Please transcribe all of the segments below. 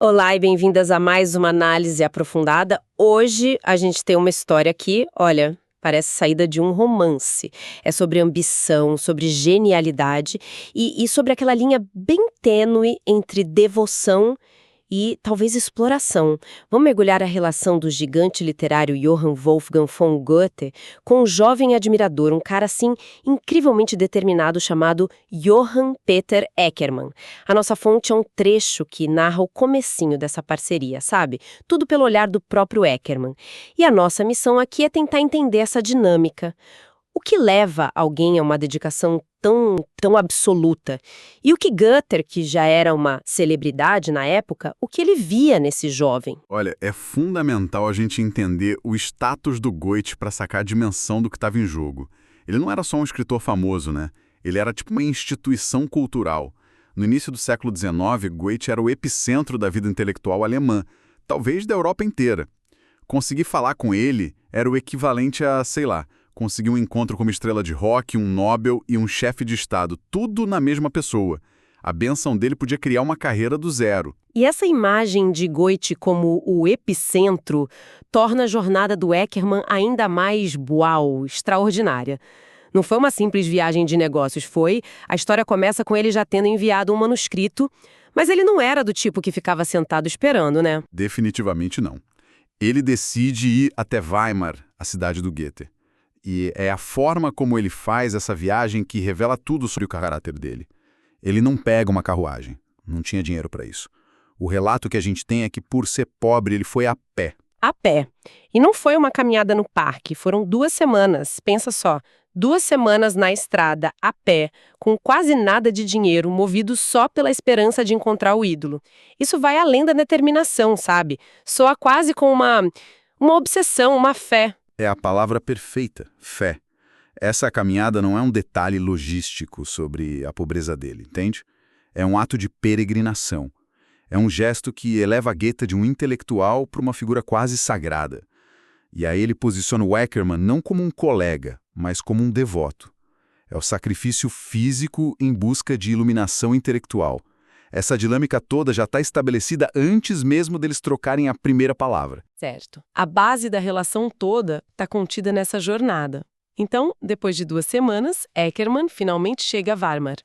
Olá e bem-vindas a mais uma análise aprofundada. Hoje a gente tem uma história aqui, olha, parece saída de um romance. É sobre ambição, sobre genialidade e sobre aquela linha bem tênue entre devoção e talvez exploração. Vamos mergulhar a relação do gigante literário Johann Wolfgang von Goethe com um jovem admirador, um cara assim incrivelmente determinado chamado Johann Peter Eckermann. A nossa fonte é um trecho que narra o comecinho dessa parceria, sabe? Tudo pelo olhar do próprio Eckermann. E a nossa missão aqui é tentar entender essa dinâmica. O que leva alguém a uma dedicação tão absoluta? E o que Goethe, que já era uma celebridade na época, o que ele via nesse jovem? Olha, é fundamental a gente entender o status do Goethe para sacar a dimensão do que estava em jogo. Ele não era só um escritor famoso, né? Ele era tipo uma instituição cultural. No início do século XIX, Goethe era o epicentro da vida intelectual alemã, talvez da Europa inteira. Conseguir falar com ele era o equivalente a, sei lá, conseguir um encontro com uma estrela de rock, um Nobel e um chefe de Estado, tudo na mesma pessoa. A bênção dele podia criar uma carreira do zero. E essa imagem de Goethe como o epicentro torna a jornada do Eckermann ainda mais uau, extraordinária. Não foi uma simples viagem de negócios, foi. A história começa com ele já tendo enviado um manuscrito, mas ele não era do tipo que ficava sentado esperando, né? Definitivamente não. Ele decide ir até Weimar, a cidade do Goethe. E é a forma como ele faz essa viagem que revela tudo sobre o caráter dele. Ele não pega uma carruagem, não tinha dinheiro para isso. O relato que a gente tem é que, por ser pobre, ele foi a pé. A pé. E não foi uma caminhada no parque, foram 2 semanas. Pensa só, 2 semanas na estrada, a pé, com quase nada de dinheiro, movido só pela esperança de encontrar o ídolo. Isso vai além da determinação, sabe? Soa quase com uma obsessão, uma fé. É a palavra perfeita, fé. Essa caminhada não é um detalhe logístico sobre a pobreza dele, entende? É um ato de peregrinação. É um gesto que eleva a Goethe de um intelectual para uma figura quase sagrada. E aí ele posiciona o Eckermann não como um colega, mas como um devoto. É o sacrifício físico em busca de iluminação intelectual. Essa dinâmica toda já está estabelecida antes mesmo deles trocarem a primeira palavra. Certo. A base da relação toda está contida nessa jornada. Então, depois de 2 semanas, Eckermann finalmente chega a Weimar.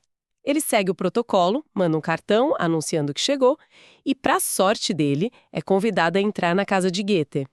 Ele segue o protocolo, manda um cartão anunciando que chegou e, para sorte dele, é convidado a entrar na casa de Goethe.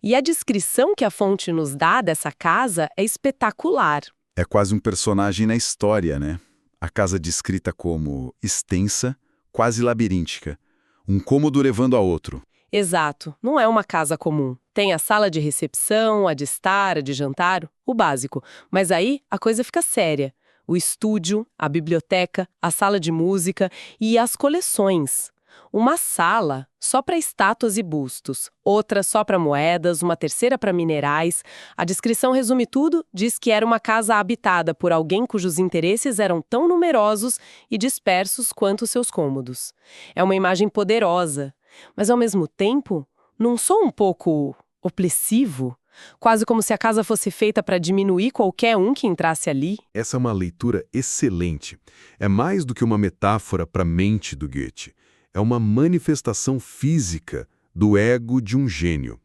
E a descrição que a fonte nos dá dessa casa é espetacular. É quase um personagem na história, né? A casa descrita como extensa, quase labiríntica. Um cômodo levando a outro. Exato, não é uma casa comum. Tem a sala de recepção, a de estar, a de jantar, o básico. Mas aí a coisa fica séria. O estúdio, a biblioteca, a sala de música e as coleções. Uma sala só para estátuas e bustos, outra só para moedas, uma terceira para minerais. A descrição resume tudo, diz que era uma casa habitada por alguém cujos interesses eram tão numerosos e dispersos quanto seus cômodos. É uma imagem poderosa, mas ao mesmo tempo, não sou um pouco opressivo? Quase como se a casa fosse feita para diminuir qualquer um que entrasse ali? Essa é uma leitura excelente. É mais do que uma metáfora para a mente do Goethe. É uma manifestação física do ego de um gênio.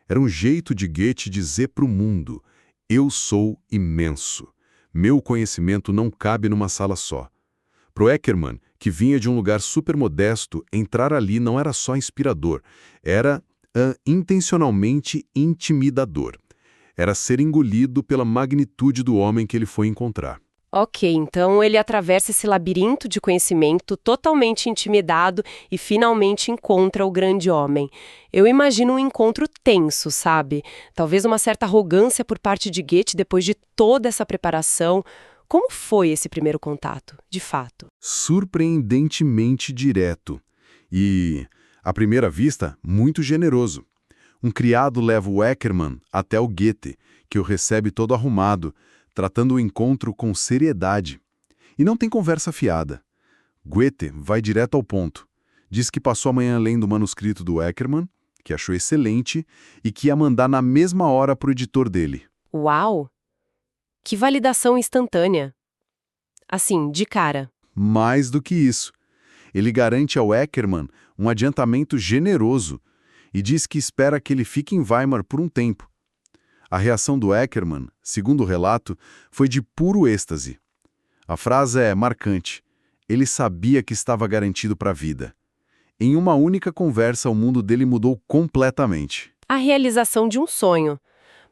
Era um jeito de Goethe dizer para o mundo: eu sou imenso. Meu conhecimento não cabe numa sala só. Para o Eckermann, que vinha de um lugar super modesto, entrar ali não era só inspirador, era intencionalmente intimidador. Era ser engolido pela magnitude do homem que ele foi encontrar. Ok, então ele atravessa esse labirinto de conhecimento totalmente intimidado e finalmente encontra o grande homem. Eu imagino um encontro tenso, sabe? Talvez uma certa arrogância por parte de Goethe depois de toda essa preparação. Como foi esse primeiro contato, de fato? Surpreendentemente direto. E, à primeira vista, muito generoso. Um criado leva o Eckermann até o Goethe, que o recebe todo arrumado, tratando o encontro com seriedade. E não tem conversa fiada. Goethe vai direto ao ponto. Diz que passou a manhã lendo o manuscrito do Eckermann, que achou excelente, e que ia mandar na mesma hora para o editor dele. Uau! Que validação instantânea. Assim, de cara. Mais do que isso. Ele garante ao Eckermann um adiantamento generoso, e diz que espera que ele fique em Weimar por um tempo. A reação do Eckermann, segundo o relato, foi de puro êxtase. A frase é marcante. Ele sabia que estava garantido para a vida. Em uma única conversa, o mundo dele mudou completamente. A realização de um sonho.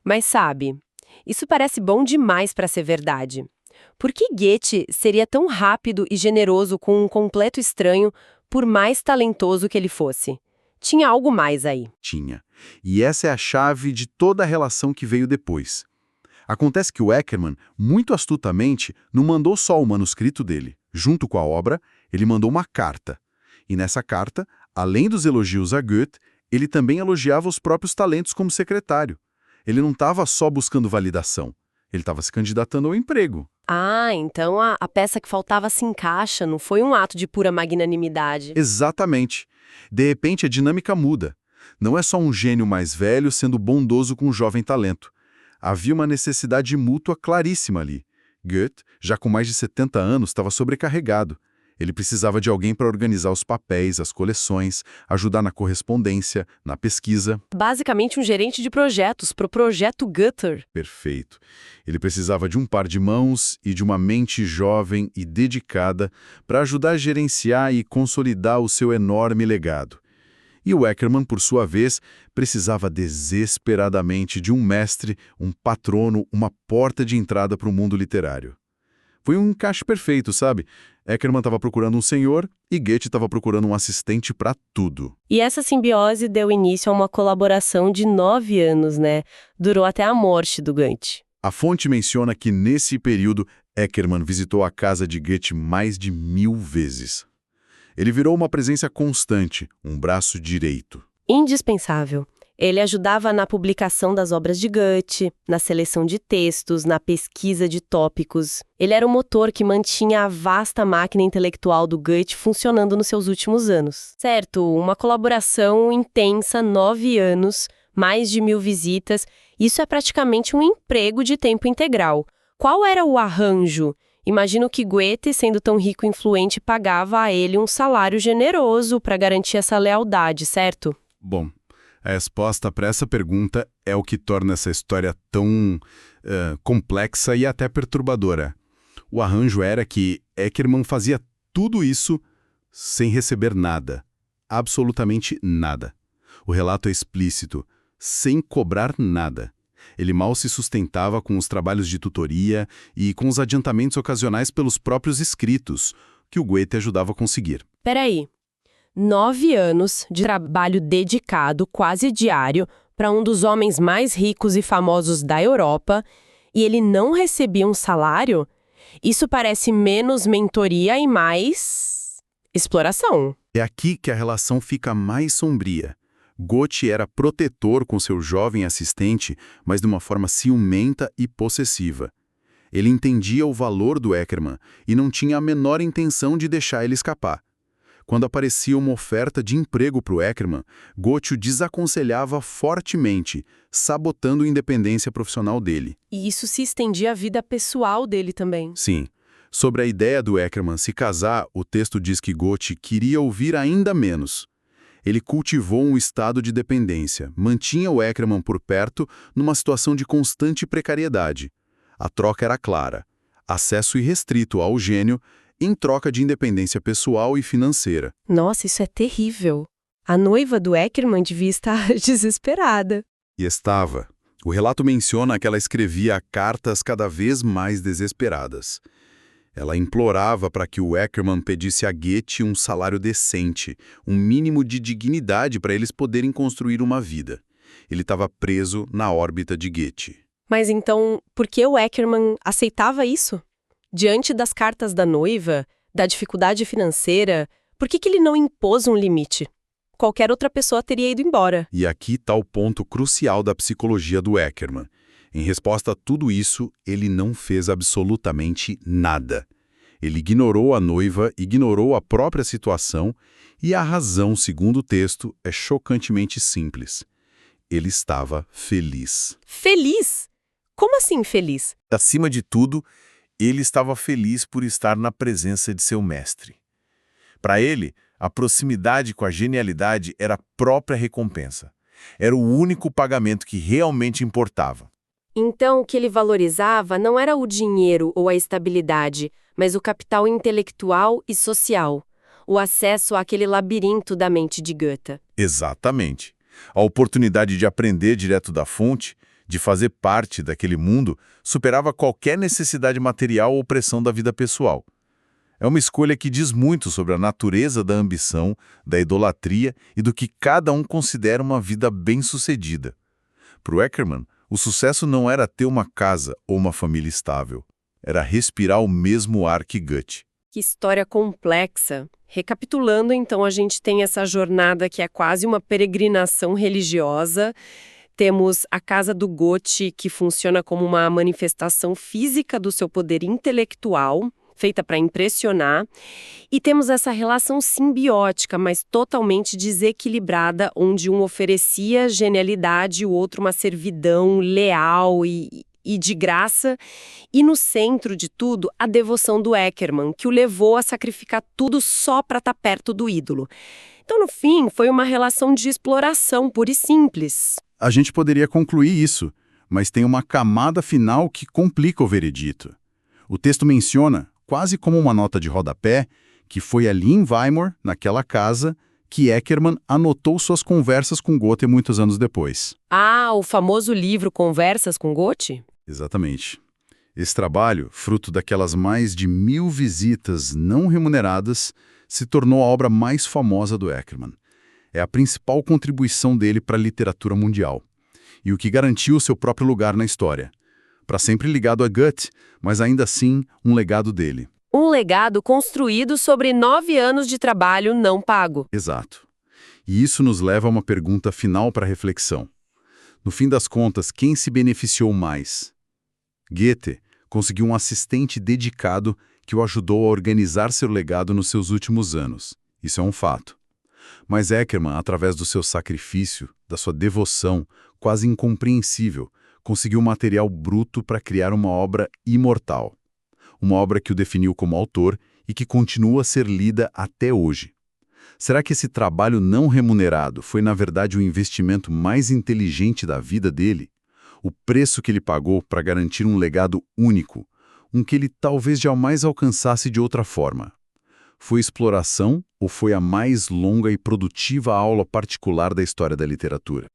Mas sabe, isso parece bom demais para ser verdade. Por que Goethe seria tão rápido e generoso com um completo estranho, por mais talentoso que ele fosse? Tinha algo mais aí. Tinha. E essa é a chave de toda a relação que veio depois. Acontece que o Eckermann, muito astutamente, não mandou só o manuscrito dele. Junto com a obra, ele mandou uma carta. E nessa carta, além dos elogios a Goethe, ele também elogiava os próprios talentos como secretário. Ele não estava só buscando validação. Ele estava se candidatando ao emprego. Ah, então a peça que faltava se encaixa, não foi um ato de pura magnanimidade. Exatamente. De repente, a dinâmica muda. Não é só um gênio mais velho sendo bondoso com um jovem talento. Havia uma necessidade mútua claríssima ali. Goethe, já com mais de 70 anos, estava sobrecarregado. Ele precisava de alguém para organizar os papéis, as coleções, ajudar na correspondência, na pesquisa. Basicamente um gerente de projetos para o projeto Gutter. Perfeito. Ele precisava de um par de mãos e de uma mente jovem e dedicada para ajudar a gerenciar e consolidar o seu enorme legado. E o Eckermann, por sua vez, precisava desesperadamente de um mestre, um patrono, uma porta de entrada para o mundo literário. Foi um encaixe perfeito, sabe? Eckermann estava procurando um senhor e Goethe estava procurando um assistente para tudo. E essa simbiose deu início a uma colaboração de 9 anos, né? Durou até a morte do Goethe. A fonte menciona que, nesse período, Eckermann visitou a casa de Goethe mais de 1000 vezes. Ele virou uma presença constante, um braço direito. Indispensável. Ele ajudava na publicação das obras de Goethe, na seleção de textos, na pesquisa de tópicos. Ele era o motor que mantinha a vasta máquina intelectual do Goethe funcionando nos seus últimos anos. Certo, uma colaboração intensa, 9 anos, mais de 1000 visitas. Isso é praticamente um emprego de tempo integral. Qual era o arranjo? Imagino que Goethe, sendo tão rico e influente, pagava a ele um salário generoso para garantir essa lealdade, certo? Bom, a resposta para essa pergunta é o que torna essa história tão complexa e até perturbadora. O arranjo era que Eckermann fazia tudo isso sem receber nada. Absolutamente nada. O relato é explícito, sem cobrar nada. Ele mal se sustentava com os trabalhos de tutoria e com os adiantamentos ocasionais pelos próprios escritos, que o Goethe ajudava a conseguir. Peraí. 9 anos de trabalho dedicado, quase diário, para um dos homens mais ricos e famosos da Europa, e ele não recebia um salário? Isso parece menos mentoria e mais exploração. É aqui que a relação fica mais sombria. Goethe era protetor com seu jovem assistente, mas de uma forma ciumenta e possessiva. Ele entendia o valor do Eckermann e não tinha a menor intenção de deixar ele escapar. Quando aparecia uma oferta de emprego para o Eckermann, Goethe o desaconselhava fortemente, sabotando a independência profissional dele. E isso se estendia à vida pessoal dele também. Sim. Sobre a ideia do Eckermann se casar, o texto diz que Goethe queria ouvir ainda menos. Ele cultivou um estado de dependência, mantinha o Eckermann por perto numa situação de constante precariedade. A troca era clara: acesso irrestrito ao gênio em troca de independência pessoal e financeira. Nossa, isso é terrível. A noiva do Eckermann devia estar desesperada. E estava. O relato menciona que ela escrevia cartas cada vez mais desesperadas. Ela implorava para que o Eckermann pedisse a Goethe um salário decente, um mínimo de dignidade para eles poderem construir uma vida. Ele estava preso na órbita de Goethe. Mas então, por que o Eckermann aceitava isso? Diante das cartas da noiva, da dificuldade financeira, por que ele não impôs um limite? Qualquer outra pessoa teria ido embora. E aqui está o ponto crucial da psicologia do Eckermann. Em resposta a tudo isso, ele não fez absolutamente nada. Ele ignorou a noiva, ignorou a própria situação, e a razão, segundo o texto, é chocantemente simples. Ele estava feliz. Feliz? Como assim feliz? Acima de tudo, ele estava feliz por estar na presença de seu mestre. Para ele, A proximidade com a genialidade era a própria recompensa. Era o único pagamento que realmente importava. Então, o que ele valorizava não era o dinheiro ou a estabilidade, mas o capital intelectual e social, o acesso àquele labirinto da mente de Goethe. Exatamente. A oportunidade de aprender direto da fonte, de fazer parte daquele mundo, superava qualquer necessidade material ou pressão da vida pessoal. É uma escolha que diz muito sobre a natureza da ambição, da idolatria e do que cada um considera uma vida bem-sucedida. Para o Eckermann, o sucesso não era ter uma casa ou uma família estável. Era respirar o mesmo ar que Goethe. Que história complexa. Recapitulando, então, a gente tem essa jornada que é quase uma peregrinação religiosa. Temos a casa do Goethe, que funciona como uma manifestação física do seu poder intelectual, feita para impressionar. E temos essa relação simbiótica, mas totalmente desequilibrada, onde um oferecia genialidade e o outro uma servidão leal e de graça, e no centro de tudo, a devoção do Eckermann, que o levou a sacrificar tudo só para estar perto do ídolo. Então, no fim, foi uma relação de exploração pura e simples. A gente poderia concluir isso, mas tem uma camada final que complica o veredito. O texto menciona, quase como uma nota de rodapé, que foi ali em Weimar, naquela casa, que Eckermann anotou suas conversas com Goethe muitos anos depois. Ah, o famoso livro Conversas com Goethe? Exatamente. Esse trabalho, fruto daquelas mais de 1000 visitas não remuneradas, se tornou a obra mais famosa do Eckermann. É a principal contribuição dele para a literatura mundial. E o que garantiu seu próprio lugar na história. Para sempre ligado a Goethe, mas ainda assim um legado dele. Um legado construído sobre 9 anos de trabalho não pago. Exato. E isso nos leva a uma pergunta final para reflexão. No fim das contas, quem se beneficiou mais? Goethe conseguiu um assistente dedicado que o ajudou a organizar seu legado nos seus últimos anos. Isso é um fato. Mas Eckermann, através do seu sacrifício, da sua devoção, quase incompreensível, conseguiu material bruto para criar uma obra imortal. Uma obra que o definiu como autor e que continua a ser lida até hoje. Será que esse trabalho não remunerado foi, na verdade, o investimento mais inteligente da vida dele? O preço que ele pagou para garantir um legado único, um que ele talvez jamais alcançasse de outra forma. Foi exploração ou foi a mais longa e produtiva aula particular da história da literatura?